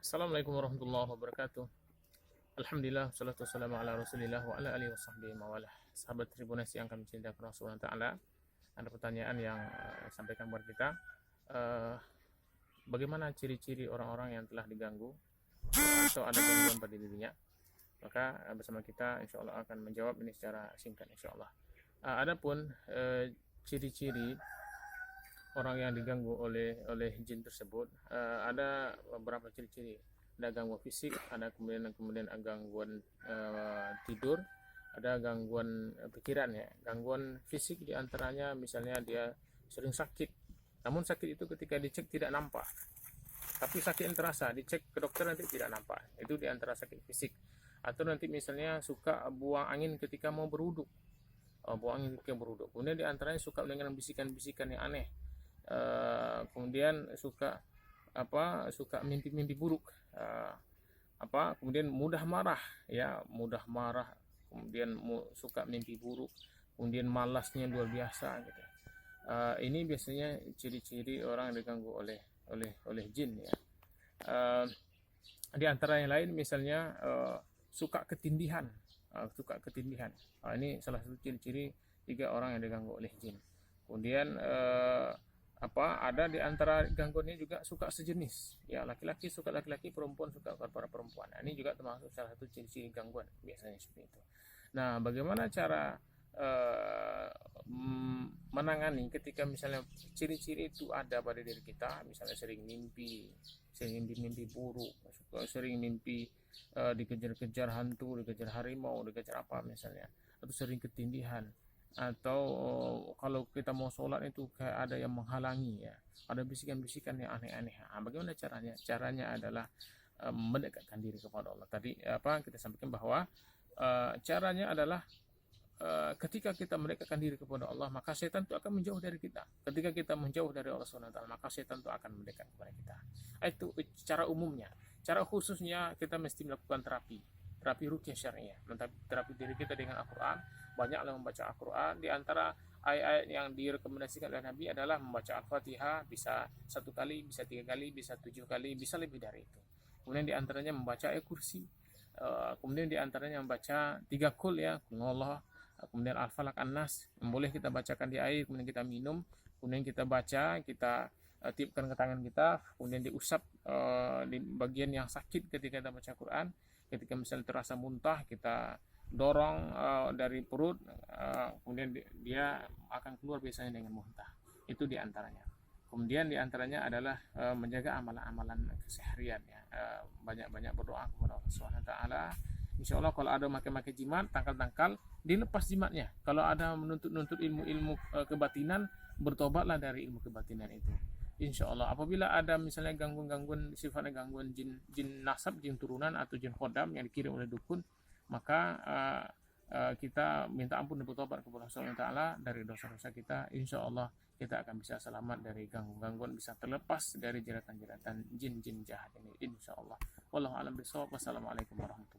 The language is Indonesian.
Assalamualaikum warahmatullahi wabarakatuh. Alhamdulillah, salatu wassalamu ala rasulillah wa ala alihi wasahbihi mawalah. Sahabat Tribunasi yang kami cintakan Allah Ta'ala, ada pertanyaan yang sampaikan buat kita. Bagaimana ciri-ciri orang-orang yang telah diganggu atau ada gangguan pada dirinya? Maka bersama kita insya Allah akan menjawab ini secara singkat insya Allah. Adapun ciri-ciri orang yang diganggu oleh jin tersebut, ada beberapa ciri-ciri. Ada gangguan fisik, ada kemudian gangguan tidur, ada gangguan pikiran ya. Gangguan fisik diantaranya misalnya dia sering sakit, namun sakit itu ketika dicek tidak nampak, tapi sakit yang terasa, dicek ke dokter nanti tidak nampak. Itu diantara sakit fisik. Atau nanti misalnya suka buang angin ketika mau berwuduk, buang angin ketika berwuduk. Kemudian diantaranya suka mendengar bisikan-bisikan yang aneh. Kemudian suka mimpi-mimpi buruk, kemudian mudah marah, kemudian suka mimpi buruk, kemudian malasnya luar biasa gitu. Ini biasanya ciri-ciri orang yang diganggu oleh jin ya. Di antara yang lain misalnya suka ketindihan. Ini salah satu ciri-ciri 3 orang yang diganggu oleh jin. Kemudian ada di antara gangguannya juga suka sejenis ya, laki-laki suka laki-laki, perempuan suka para perempuan. Ini juga termasuk salah satu ciri-ciri gangguan biasanya seperti itu. Nah, bagaimana cara menangani ketika misalnya ciri-ciri itu ada pada diri kita, misalnya sering mimpi buruk, sering mimpi dikejar-kejar hantu, dikejar harimau, dikejar apa misalnya, atau sering ketindihan, atau kalau kita mau sholat itu kayak ada yang menghalangi ya, ada bisikan-bisikan yang aneh-aneh. Bagaimana caranya? Caranya adalah mendekatkan diri kepada Allah. Tadi kita sampaikan bahwa caranya adalah ketika kita mendekatkan diri kepada Allah, maka setan itu akan menjauh dari kita. Ketika kita menjauh dari Allah SWT, maka setan itu akan mendekat kepada kita. Itu cara umumnya. Cara khususnya kita mesti melakukan terapi ruqyah syariah, terapi diri kita dengan Al-Quran. Banyaklah membaca Al-Quran. Di antara ayat-ayat yang direkomendasikan oleh Nabi adalah membaca Al-Fatihah, bisa 1 kali, bisa 3 kali, bisa 7 kali, bisa lebih dari itu. Kemudian di antaranya membaca ayat kursi. Kemudian di antaranya membaca 3 qul ya, Allah, kemudian Al-Falaq, An-Nas. Boleh kita bacakan di air, kemudian kita minum, kemudian kita baca, kita tiupkan ke tangan kita, kemudian diusap di bagian yang sakit ketika kita baca Quran. Ketika misalnya terasa muntah, kita dorong dari perut, kemudian dia akan keluar biasanya dengan muntah. Itu diantaranya. Kemudian diantaranya adalah menjaga amalan-amalan keseharian ya. Banyak-banyak berdoa kepada Allah SWT. Insya Allah kalau ada makai jimat, tangkal-tangkal, dilepas jimatnya. Kalau ada menuntut ilmu kebatinan, bertobatlah dari ilmu kebatinan itu. Insya Allah. Apabila ada misalnya gangguan sifatnya gangguan jin nasab, jin turunan atau jin khodam yang dikirim oleh dukun, maka kita minta ampun dan bertobat kepada Allah SWT dari dosa-dosa kita. Insya Allah kita akan bisa selamat dari gangguan-gangguan, bisa terlepas dari jeratan-jeratan jin-jin jahat ini. Insya Allah. Wallahu a'lam bishawab. Wassalamualaikum warahmatullahi wabarakatuh.